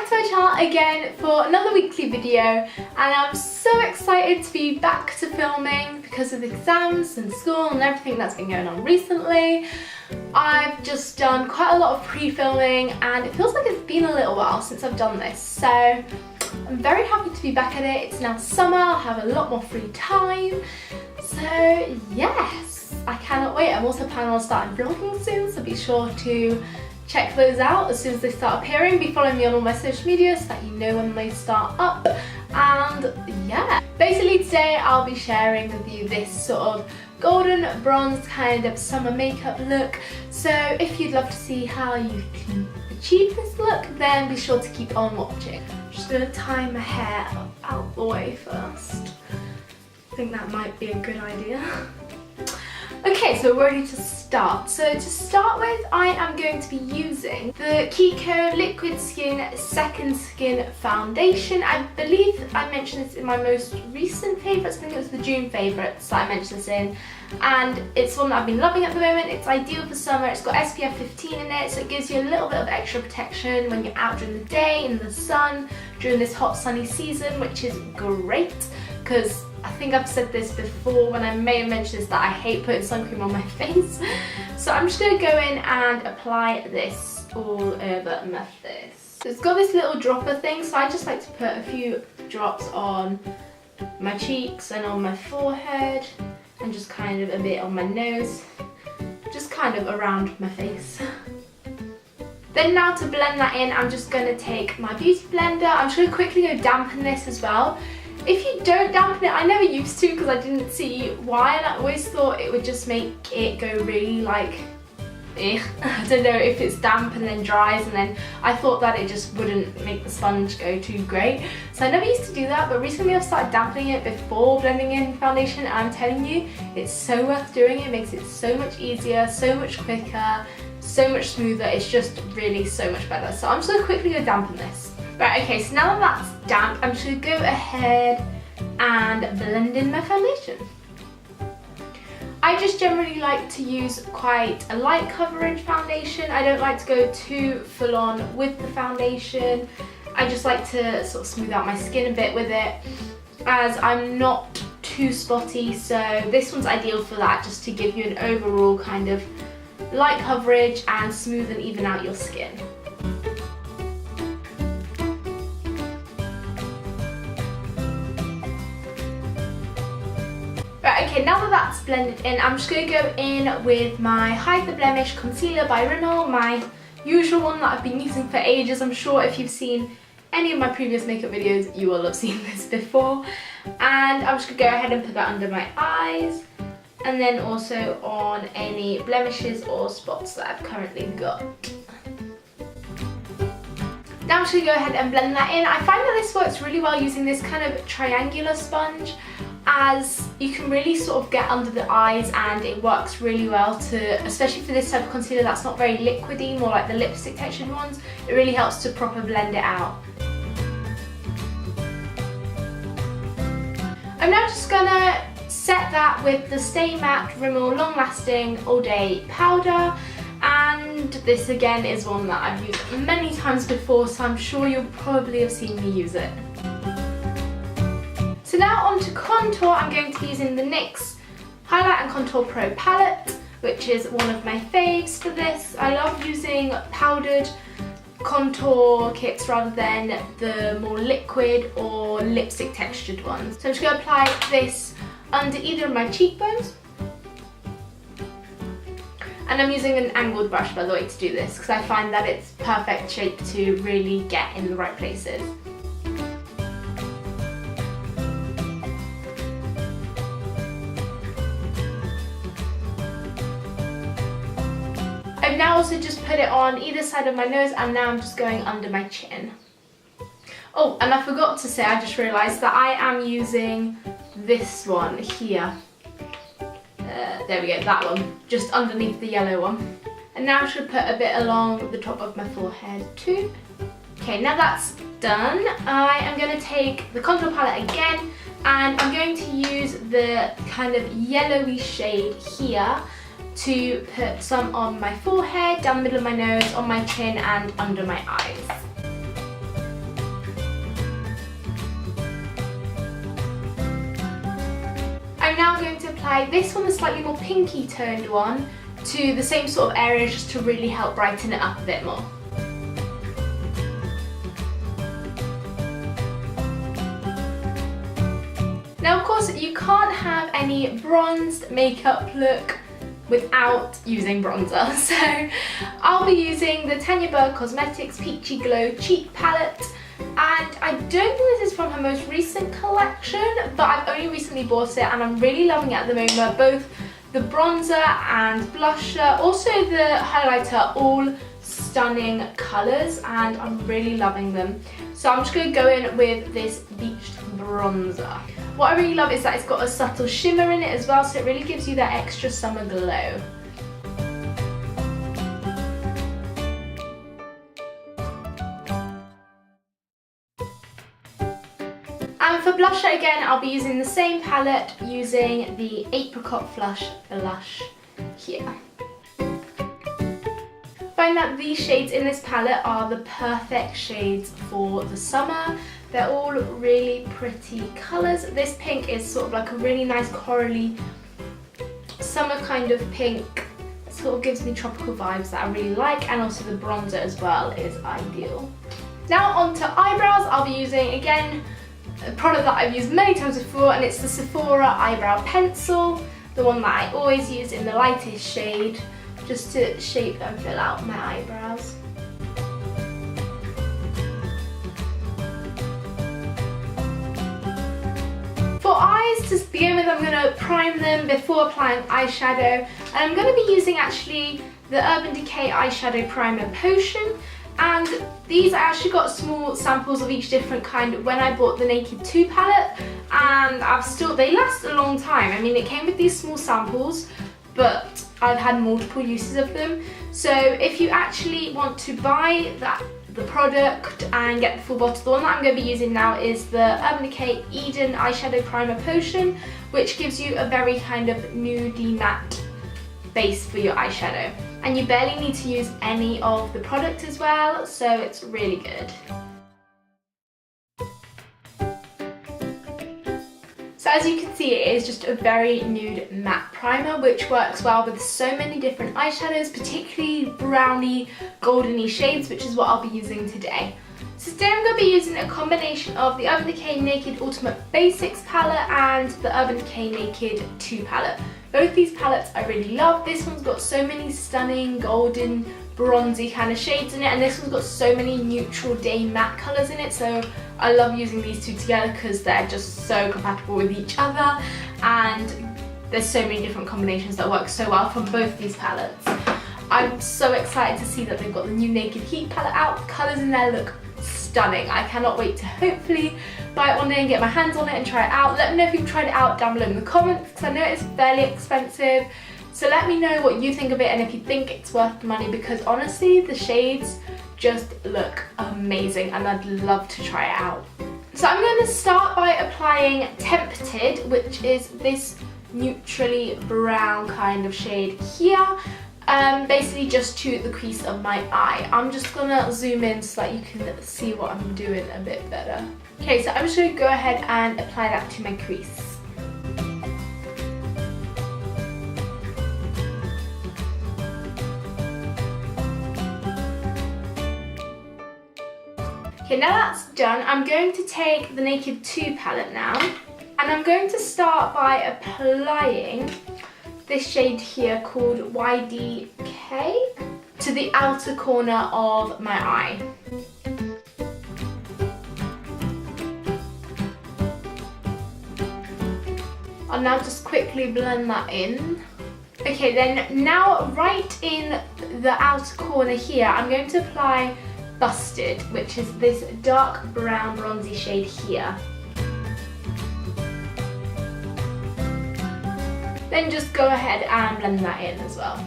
back to my channel again for another weekly video, and I'm so excited to be back to filming because of exams and school and everything that's been going on recently. I've just done quite a lot of pre-filming and it feels like it's been a little while since I've done this, so I'm very happy to be back at it. It's now summer, I'll have a lot more free time, so yes, I cannot wait. I'm also planning on starting vlogging soon, so be sure to check those out as soon as they start appearing. Be following me on all my social media so that you know when they start up. And yeah, basically today I'll be sharing with you this sort of golden bronze kind of summer makeup look. So if you'd love to see how you can achieve this look, then be sure to keep on watching. I'm just going to tie my hair out the way first. I think that might be a good idea. Okay, so we're ready to start. So to start with, I am going to be using the Kiko Liquid Skin Second Skin Foundation. I believe I mentioned this in my most recent favourites. I think it was the June favourites that I mentioned this in. And it's one that I've been loving at the moment. It's ideal for summer. It's got SPF 15 in it, so it gives you a little bit of extra protection when you're out during the day, in the sun, during this hot sunny season, which is great because I think I've said this before when I may have mentioned this, that I hate putting sun cream on my face. So I'm just going to go in and apply this all over my face. So it's got this little dropper thing, so I just like to put a few drops on my cheeks and on my forehead and just kind of a bit on my nose, just kind of around my face. Then now to blend that in, I'm just going to take my beauty blender. I'm just going to quickly go dampen this as well. If you don't dampen it, I never used to because I didn't see why, and I always thought it would just make it go really like, I don't know, if it's damp and then dries, and then I thought that it just wouldn't make the sponge go too great. So I never used to do that, but recently I've started dampening it before blending in foundation, and I'm telling you, it's so worth doing. It makes it so much easier, so much quicker, so much smoother. It's just really so much better. So I'm just going to quickly go dampen this. Right, okay, so now that that's damp, I'm just going to go ahead and blend in my foundation. I just generally like to use quite a light coverage foundation. I don't like to go too full on with the foundation. I just like to sort of smooth out my skin a bit with it, as I'm not too spotty, so this one's ideal for that, just to give you an overall kind of light coverage and smooth and even out your skin. Right, okay, now that that's blended in, I'm just going to go in with my Hide the Blemish Concealer by Rimmel, my usual one that I've been using for ages. I'm sure if you've seen any of my previous makeup videos, you will have seen this before. And I'm just going to go ahead and put that under my eyes, and then also on any blemishes or spots that I've currently got. Now I'm just going to go ahead and blend that in. I find that this works really well using this kind of triangular sponge, as you can really sort of get under the eyes, and it works really well to, especially for this type of concealer that's not very liquidy, more like the lipstick textured ones, it really helps to proper blend it out. I'm now just gonna set that with the Stay Matte Rimmel Long Lasting All Day Powder, and this again is one that I've used many times before, so I'm sure you'll probably have seen me use it. So now on to contour. I'm going to be using the NYX Highlight and Contour Pro palette, which is one of my faves for this. I love using powdered contour kits rather than the more liquid or lipstick textured ones. So I'm just going to apply this under either of my cheekbones. And I'm using an angled brush, by the way, to do this, because I find that it's perfect shape to really get in the right places. I've now also just put it on either side of my nose, and now I'm just going under my chin. Oh, and I forgot to say, I just realised that I am using this one here. There we go, that one, just underneath the yellow one. And now I should put a bit along the top of my forehead too. Okay, now that's done, I am going to take the contour palette again, and I'm going to use the kind of yellowy shade here to put some on my forehead, down the middle of my nose, on my chin and under my eyes. I'm now going to apply this one, the slightly more pinky toned one, to the same sort of area just to really help brighten it up a bit more. Now of course you can't have any bronzed makeup look without using bronzer, so I'll be using the Tanya Berg Cosmetics Peachy Glow Cheek Palette, and I don't think this is from her most recent collection, but I've only recently bought it and I'm really loving it at the moment. Both the bronzer and blusher, also the highlighter, all stunning colours and I'm really loving them. So I'm just going to go in with this beached bronzer. What I really love is that it's got a subtle shimmer in it as well, so it really gives you that extra summer glow. And for blusher again, I'll be using the same palette, using the Apricot Flush blush here. I find that these shades in this palette are the perfect shades for the summer. They're all really pretty colours. This pink is sort of like a really nice corally summer kind of pink. It sort of gives me tropical vibes that I really like, and also the bronzer as well is ideal. Now onto eyebrows. I'll be using again a product that I've used many times before, and it's the Sephora Eyebrow Pencil, the one that I always use in the lightest shade, just to shape and fill out my eyebrows. For eyes, to begin with, I'm going to prime them before applying eyeshadow, and I'm going to be using actually the Urban Decay Eyeshadow Primer Potion, and these I actually got small samples of each different kind when I bought the Naked 2 palette, and they last a long time. I mean, it came with these small samples, but I've had multiple uses of them. So if you actually want to buy the product and get the full bottle, the one that I'm going to be using now is the Urban Decay Eden Eyeshadow Primer Potion, which gives you a very kind of nudie matte base for your eyeshadow. And you barely need to use any of the product as well, so it's really good. So as you can see, it is just a very nude matte primer, which works well with so many different eyeshadows, particularly browny, goldeny shades, which is what I'll be using today. So today I'm going to be using a combination of the Urban Decay Naked Ultimate Basics palette and the Urban Decay Naked 2 palette. Both these palettes I really love. This one's got so many stunning golden, bronzy kind of shades in it, and this one's got so many neutral day matte colours in it, so I love using these two together because they're just so compatible with each other, and there's so many different combinations that work so well from both these palettes. I'm so excited to see that they've got the new Naked Heat palette out. The colours in there look stunning. I cannot wait to hopefully buy it one day and get my hands on it and try it out. Let me know if you've tried it out down below in the comments, because I know it's fairly expensive. So let me know what you think of it and if you think it's worth the money, because honestly the shades just look amazing and I'd love to try it out. So I'm going to start by applying Tempted, which is this neutrally brown kind of shade here, basically just to the crease of my eye. I'm just going to zoom in so that you can see what I'm doing a bit better. Okay, so I'm just going to go ahead and apply that to my crease. Okay, now that's done, I'm going to take the Naked 2 palette now, and I'm going to start by applying this shade here called YDK to the outer corner of my eye. I'll now just quickly blend that in. Okay, then now right in the outer corner here, I'm going to apply Busted, which is this dark brown bronzy shade here. Then just go ahead and blend that in as well.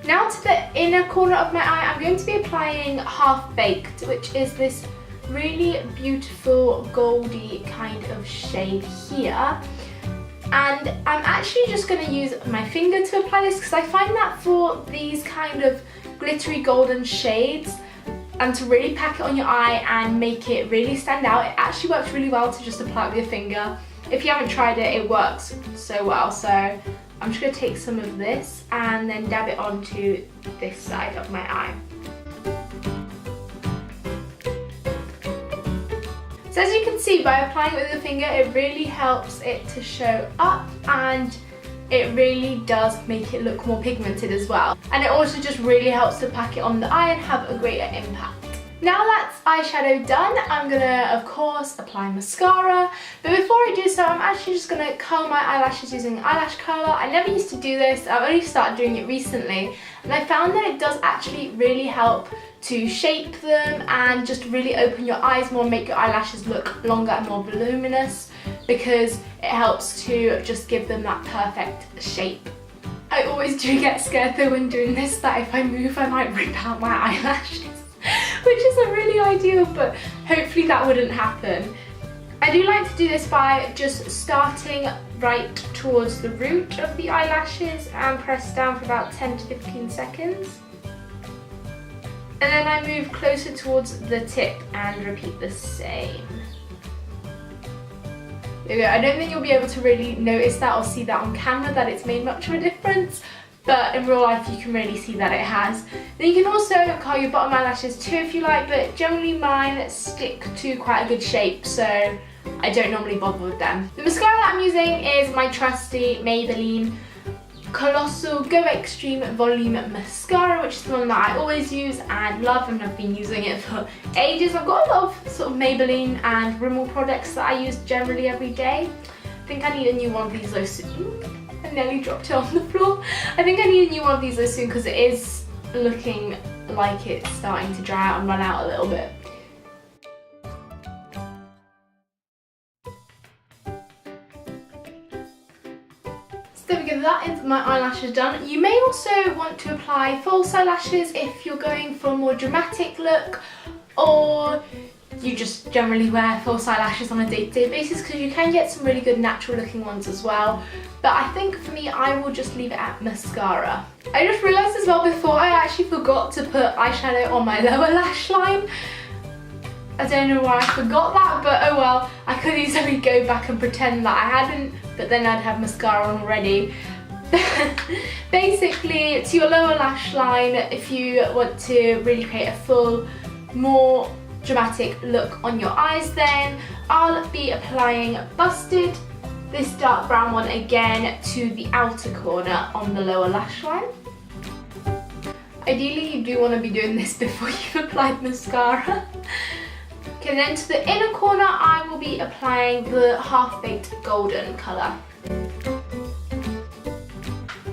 Now to the inner corner of my eye, I'm going to be applying Half Baked, which is this really beautiful goldy kind of shade here. And I'm actually just going to use my finger to apply this, because I find that for these kind of glittery golden shades, and to really pack it on your eye and make it really stand out, it actually works really well to just apply it with your finger. if you haven't tried it, it works so well. So I'm just going to take some of this and then dab it onto this side of my eye. So as you can see, by applying it with the finger, it really helps it to show up, and it really does make it look more pigmented as well. And it also just really helps to pack it on the eye and have a greater impact. Now that's eyeshadow done, I'm gonna, of course, apply mascara. But before I do so, I'm actually just gonna curl my eyelashes using eyelash curler. I never used to do this, I've only started doing it recently. And I found that it does actually really help to shape them and just really open your eyes more, make your eyelashes look longer and more voluminous, because it helps to just give them that perfect shape. I always do get scared though when doing this that if I move I might rip out my eyelashes. Which isn't really ideal, but hopefully that wouldn't happen. I do like to do this by just starting right towards the root of the eyelashes and press down for about 10 to 15 seconds. And then I move closer towards the tip and repeat the same. There we go. I don't think you'll be able to really notice that or see that on camera, that it's made much of a difference. But in real life you can really see that it has. Then you can also curl your bottom eyelashes too if you like, but generally mine stick to quite a good shape, so I don't normally bother with them. The mascara that I'm using is my trusty Maybelline Colossal Go Extreme Volume Mascara, which is the one that I always use and love, and I've been using it for ages. I've got a lot of sort of Maybelline and Rimmel products that I use generally every day. I think I need a new one of these though soon. I nearly dropped it on the floor. I think I need a new one of these though soon because it is looking like it's starting to dry out and run out a little bit. So there we go, that is my eyelashes done. You may also want to apply false eyelashes if you're going for a more dramatic look, or you just generally wear false eyelashes on a day-to-day basis, because you can get some really good natural looking ones as well. But I think for me, I will just leave it at mascara. I just realised as well before, I actually forgot to put eyeshadow on my lower lash line. I don't know why I forgot that, but oh well. I could easily go back and pretend that I hadn't, but then I'd have mascara on already. Basically, to your lower lash line, if you want to really create a full, more dramatic look on your eyes, then I'll be applying Busted, this dark brown one, again to the outer corner on the lower lash line. Ideally you do want to be doing this before you've applied mascara. Okay, then to the inner corner I will be applying the Half-Baked Golden colour.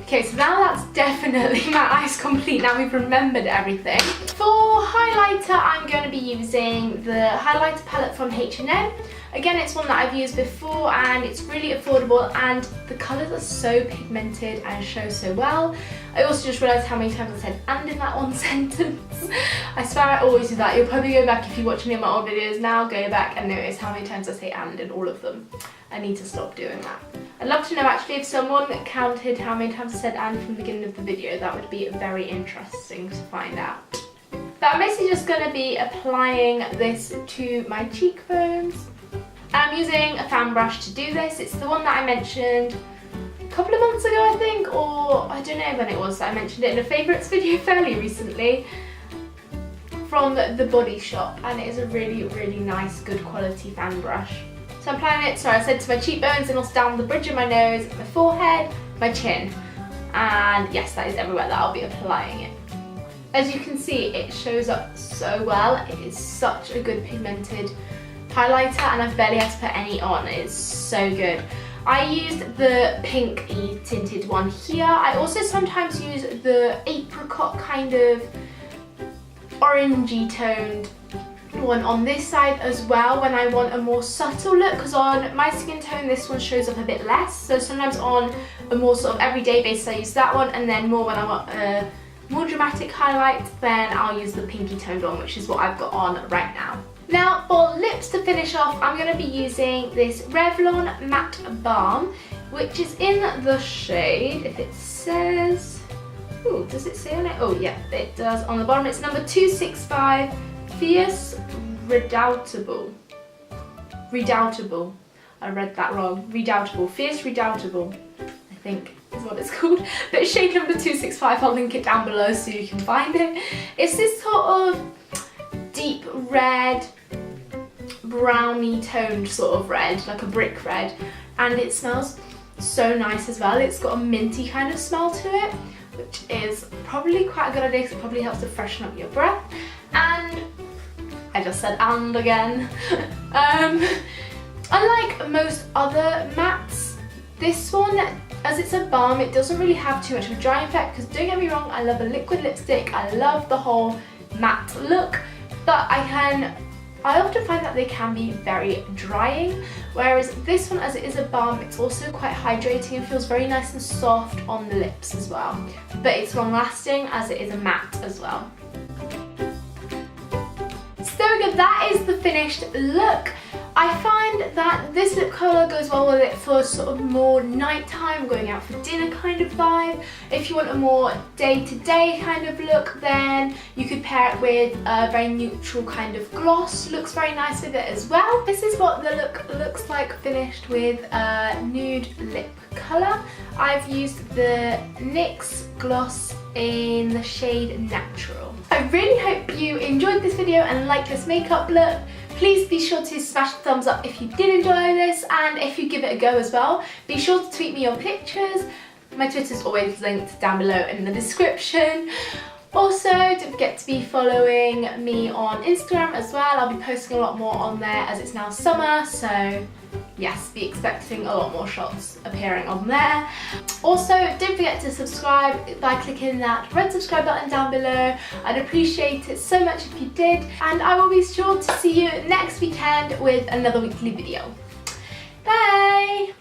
Okay, so now that's definitely my eyes complete, now we've remembered everything. For highlighter, I'm going to be using the highlighter palette from H&M. Again, it's one that I've used before and it's really affordable, and the colours are so pigmented and show so well. I also just realised how many times I said "and" in that one sentence. I swear I always do that. You'll probably go back, if you watch any of my old videos now, go back and notice how many times I say "and" in all of them. I need to stop doing that. I'd love to know actually if someone counted how many times I said "and" from the beginning of the video. That would be very interesting to find out. But I'm basically just going to be applying this to my cheekbones. I'm using a fan brush to do this. It's the one that I mentioned a couple of months ago, I think, or I don't know when it was that I mentioned it in a favourites video fairly recently, from the Body Shop, and it is a really, really nice, good quality fan brush. So I'm applying it, I said to my cheekbones, and also down the bridge of my nose, my forehead, my chin, and yes, that is everywhere that I'll be applying it. As you can see, it shows up so well. It is such a good pigmented highlighter, and I've barely had to put any on. It's so good. I used the pinky tinted one here. I also sometimes use the apricot kind of orangey toned one on this side as well when I want a more subtle look, because on my skin tone this one shows up a bit less. So sometimes on a more sort of everyday basis I use that one, and then more when I want a more dramatic highlight, then I'll use the pinky toned one, which is what I've got on right now. Now for lips to finish off, I'm going to be using this Revlon Matte Balm, which is in the shade, if it says, ooh, does it say on it? Oh yeah, it does on the bottom. It's number 265, Fierce Redoubtable. I read that wrong. Redoubtable, Fierce Redoubtable, I think is what it's called. But shade number 265, I'll link it down below so you can find it. It's this sort of deep red, browny toned sort of red, like a brick red, and it smells so nice as well. It's got a minty kind of smell to it, which is probably quite a good idea because it probably helps to freshen up your breath. And I just said and again. Unlike most other mattes, this one, as it's a balm, it doesn't really have too much of a drying effect, because don't get me wrong, I love a liquid lipstick, I love the whole matte look, but I often find that they can be very drying, whereas this one, as it is a balm, it's also quite hydrating and feels very nice and soft on the lips as well. But it's long lasting as it is a matte as well. So there we go, that is the finished look. I find that this lip colour goes well with it for sort of more nighttime, going out for dinner kind of vibe. If you want a more day-to-day kind of look, then you could pair it with a very neutral kind of gloss. Looks very nice with it as well. This is what the look looks like finished with a nude lip colour. I've used the NYX gloss in the shade Natural. I really hope you enjoyed this video and liked this makeup look. Please be sure to smash the thumbs up if you did enjoy this, and if you give it a go as well, be sure to tweet me your pictures. My Twitter's always linked down below in the description. Also, don't forget to be following me on Instagram as well. I'll be posting a lot more on there as it's now summer, so yes, be expecting a lot more shots appearing on there. Also, don't forget to subscribe by clicking that red subscribe button down below. I'd appreciate it so much if you did, and I will be sure to see you next weekend with another weekly video. Bye!